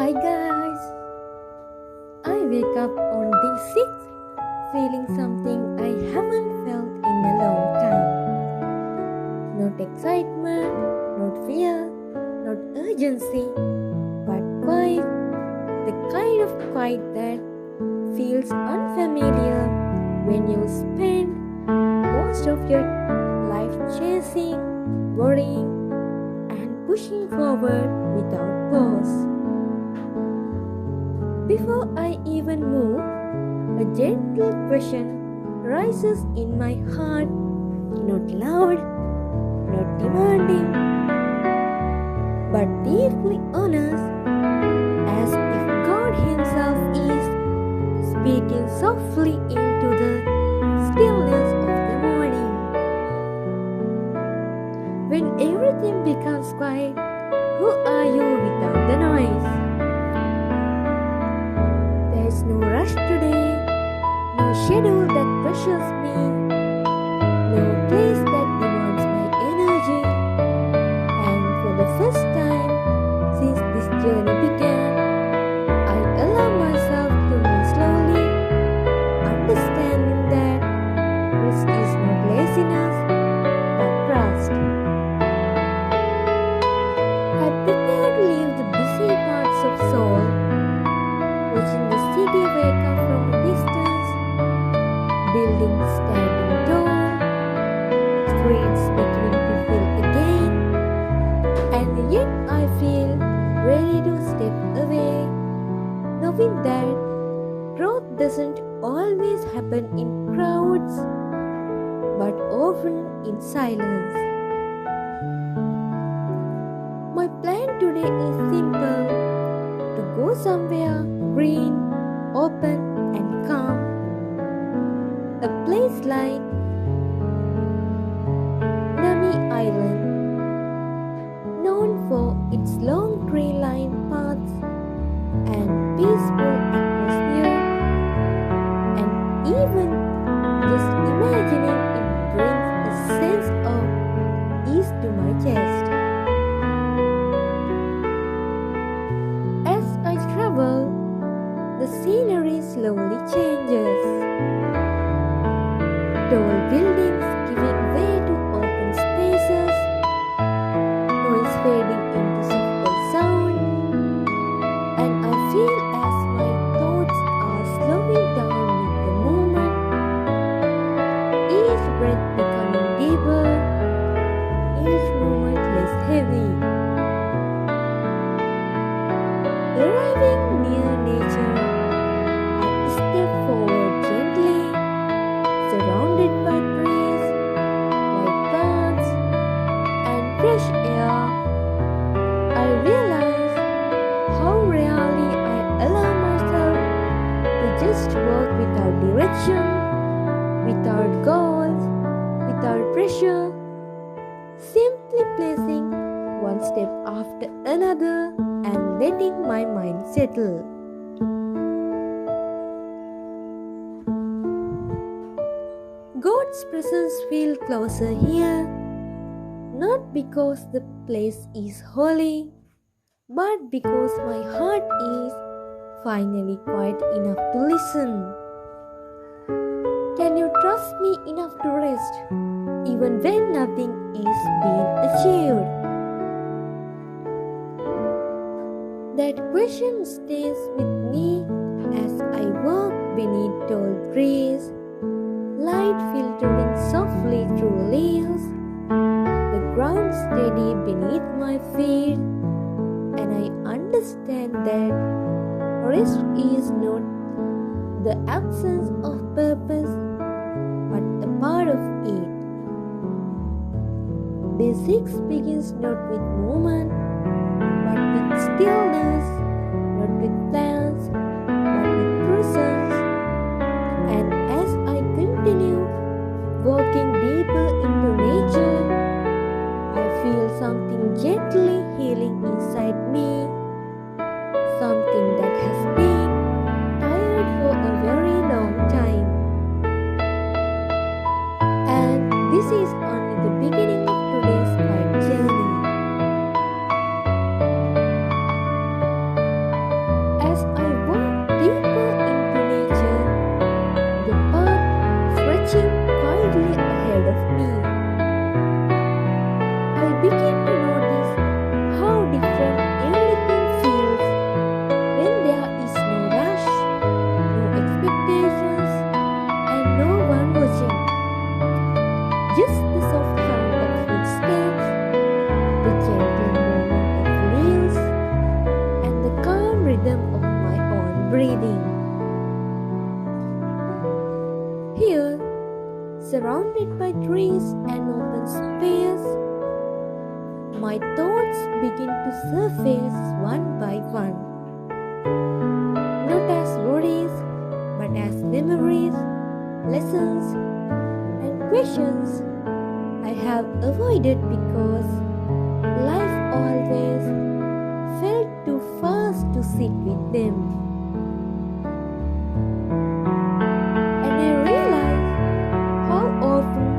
Hi guys! I wake up on day 6 feeling something I haven't felt in a long time. Not excitement, not fear, not urgency, but quiet, the kind of quiet that feels unfamiliar when you spend most of your life chasing, worrying, and pushing forward without pause. Before I even move, a gentle question rises in my heart, not loud, not demanding, but deeply honest, as if God Himself is speaking softly into the stillness of the morning. When everything becomes quiet, who are you without the noise? There's no rush today, no schedule that pressures me, no place that demands my energy. And for the first time since this journey began, I allow myself to move slowly, understanding that rest is not laziness but trust. I prepare to leave the busy parts of soul, watching the city wake up from a distance, buildings standing tall, streets beginning to fill again, and yet I feel ready to step away, knowing that growth doesn't always happen in crowds, but often in silence. My plan today is simple: to go somewhere green, open, and calm. A place like them.Island, known for its long tree-lined paths and peaceful atmosphere, and even just imagining it brings a sense of ease to my chest. As I travel, the scenery slowly changes. Tall buildings giving way to open spaces, noise fading into softer sound, and I feel as my thoughts are slowing down with the moment, each breath becoming deeper, each moment less heavy. Arriving near nature, I step forward gently, surrounded by trees, white plants, and fresh air. I realize how rarely I allow myself to just walk without direction, without goals, without pressure, simply placing one step after another and letting my mind settle. God's presence feels closer here, not because the place is holy, but because my heart is finally quiet enough to listen. Can you trust me enough to rest, even when nothing is being achieved? That question stays with me as I walk beneath tall trees, light filtering softly through leaves, the ground steady beneath my feet, and I understand that rest is not the absence of purpose, but a part of it. Day 6 begins not with movement, but with stillness, not with plans, but with presence. And as I continue walking deeper into nature, I feel something gently healing inside me, something that has been tired for a very long time. And this is only the beginning of today's quiet journey. Surrounded by trees and open space, my thoughts begin to surface one by one. Not as worries, but as memories, lessons, and questions I have avoided because life always felt too fast to sit with them. And I realize how often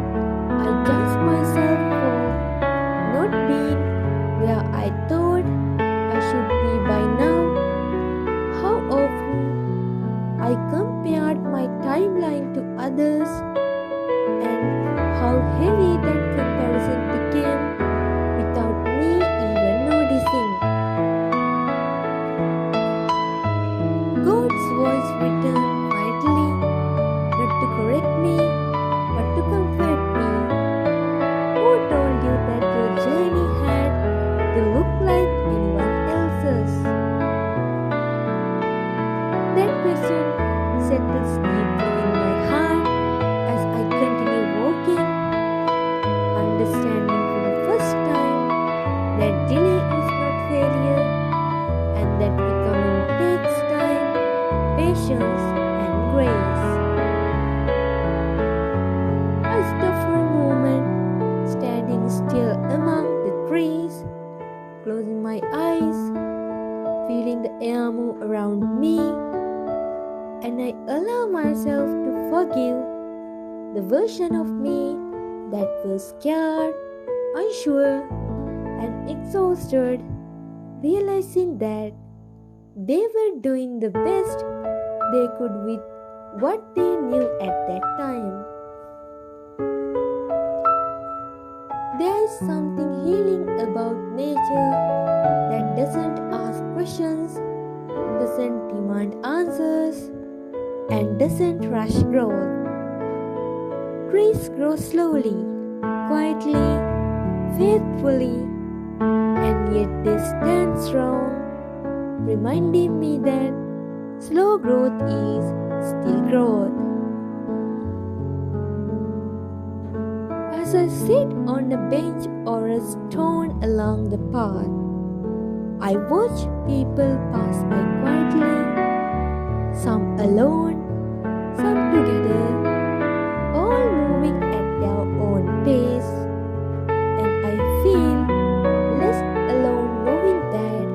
I judge myself for not being where I thought I should be by now. How often I compared my timeline to others, and how heavy that comparison became without me even noticing. God's voice returned quietly, not to correct me, but to comfort me. Who told you that your journey had to look like anyone else's? That question settles deeply in my heart as I continue walking, understanding for the first time that delay is not failure and that becoming takes time, patience, and grace. I stop for a moment, standing still among the trees, closing my eyes, feeling the air move around me, and I allow myself to forgive the version of me that was scared, unsure, and exhausted, realizing that they were doing the best they could with what they knew at that time. There is something healing about nature that doesn't ask questions, doesn't demand answers, and doesn't rush growth. Trees grow slowly, quietly, faithfully, and yet they stand strong, reminding me that slow growth is still growth. As I sit on a bench or a stone along the path, I watch people pass by quietly, some alone, some together, all moving at their own pace, and I feel less alone knowing that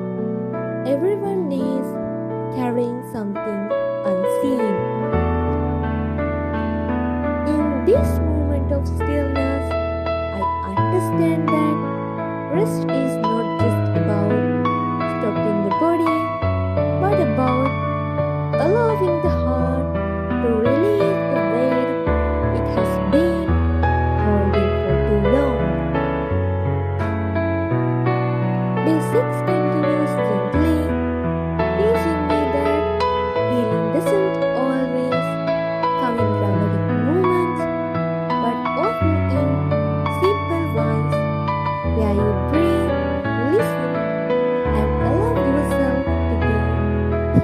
everyone is carrying something unseen. In this moment of stillness, I understand that rest is not just about stopping the body, but about allowing the heart to release the weight it has been holding for too long. Day 6 continues gently, teaching me that healing doesn't always come in dramatic moments, but often in simple ones where you breathe, listen, and allow yourself to be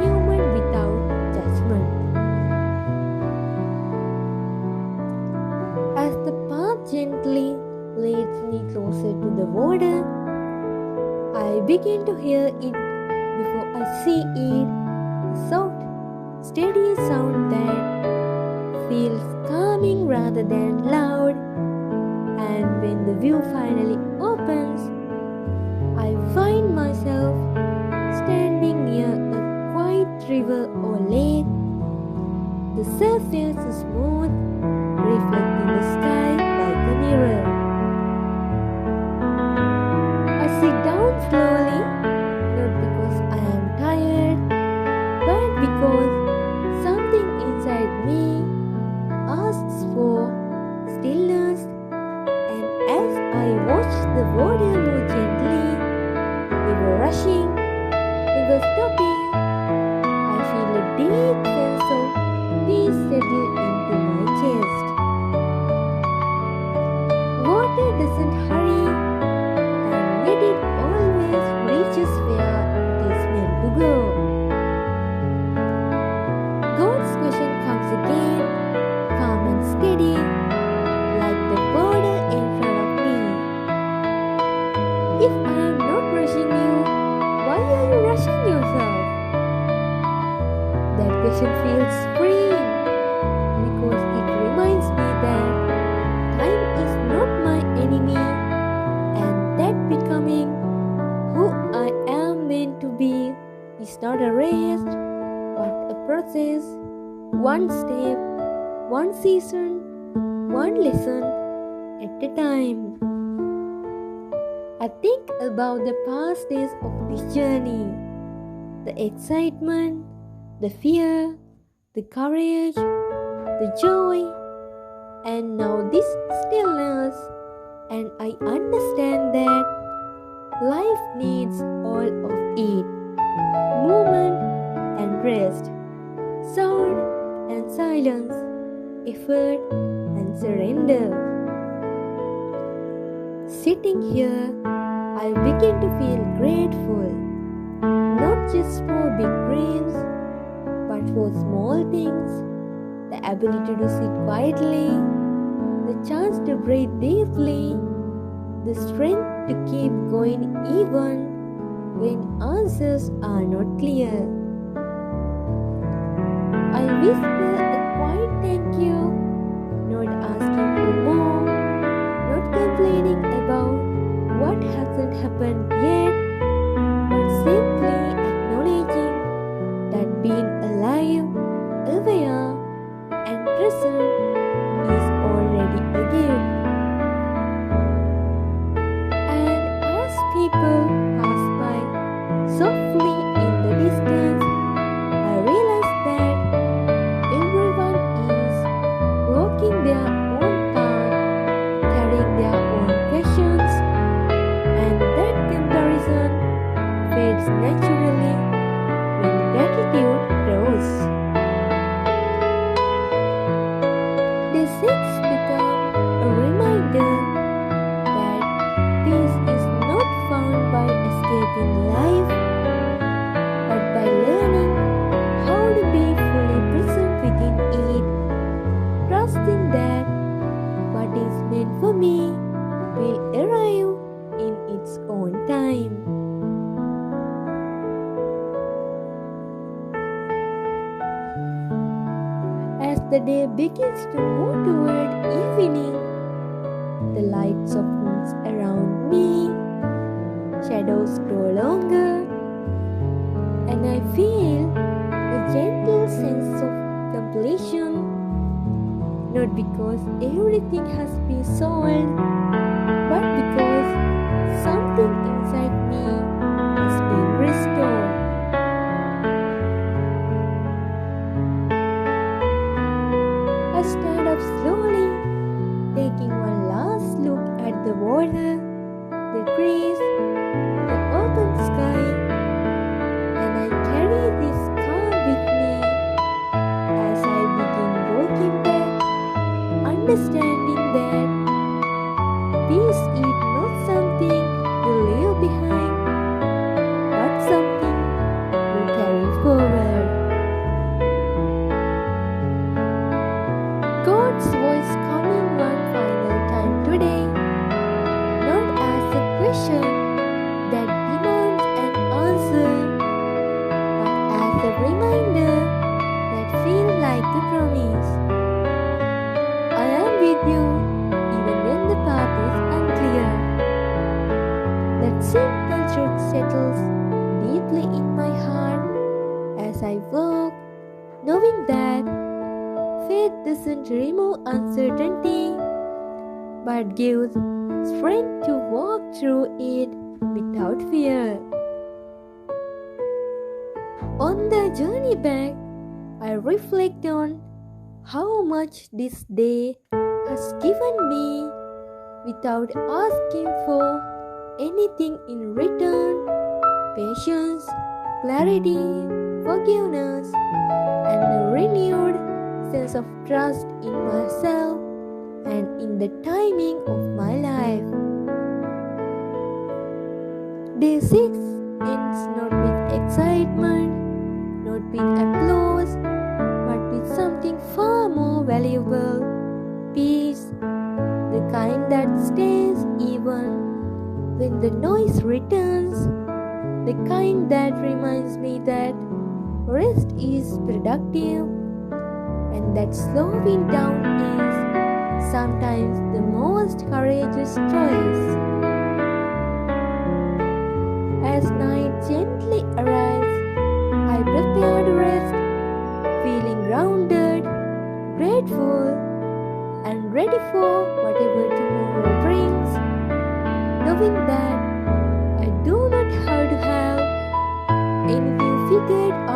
human without judgment. As the path gently leads me closer to the water, I begin to hear it before I see it, a soft, steady sound that feels calming rather than loud. And when the view finally opens, I find myself standing near a quiet river or lake. The surface is smooth, reflecting the sky like a mirror. I sit down slowly, not because I am tired, but because something inside me asks for stillness. And as I watch the water move gently, we were rushing, we were stopping, I feel a deep sense of peace settle freeing because it reminds me that time is not my enemy and that becoming who I am meant to be is not a race but a process, one step, one season, one lesson at a time. I think about the past days of this journey, the excitement, the fear, the courage, the joy, and now this stillness, and I understand that life needs all of it, movement and rest, sound and silence, effort and surrender. Sitting here, I begin to feel grateful, not just for big dreams, but for small things, the ability to sit quietly, the chance to breathe deeply, the strength to keep going even when answers are not clear. I whisper a quiet thank you, not asking for more, not complaining about what hasn't happened yet, but simply acknowledging that being alive, aware, and present is already a gift. And as people pass by softly in the distance, I realize that everyone is walking their own path, carrying their own questions, and that comparison fades naturally when gratitude grows. This six become a reminder that peace is not found by escaping life, but by learning how to be fully present within it, trusting that what is meant for me will arrive in its own time. As the day begins to move toward evening, the light softens around me, shadows grow longer, and I feel a gentle sense of completion, not because everything has been solved, but because something inside me has been restored. I stand up slowly, taking one last look at the water, the trees, the open sky, and I carry this calm with me as I begin walking back, understanding that peace is not something you leave behind, but something you carry forward. God's voice coming one final time today, not as a question that demands an answer, but as a reminder that feels like a promise. I am with you even when the path is unclear. That simple truth settles deeply in my heart as I walk, knowing that faith doesn't remove uncertainty, but gives strength to walk through it without fear. On the journey back, I reflect on how much this day has given me without asking for anything in return: patience, clarity, forgiveness, and a renewed sense of trust in myself and in the timing of my life. Day 6 ends not with excitement, not with applause, but with something far more valuable: peace, the kind that stays even when the noise returns, the kind that reminds me that rest is productive And that slowing down is sometimes the most courageous choice. As night gently arrives, I prepare to rest, feeling grounded, grateful, and ready for whatever tomorrow brings, knowing that I do not have to have anything figured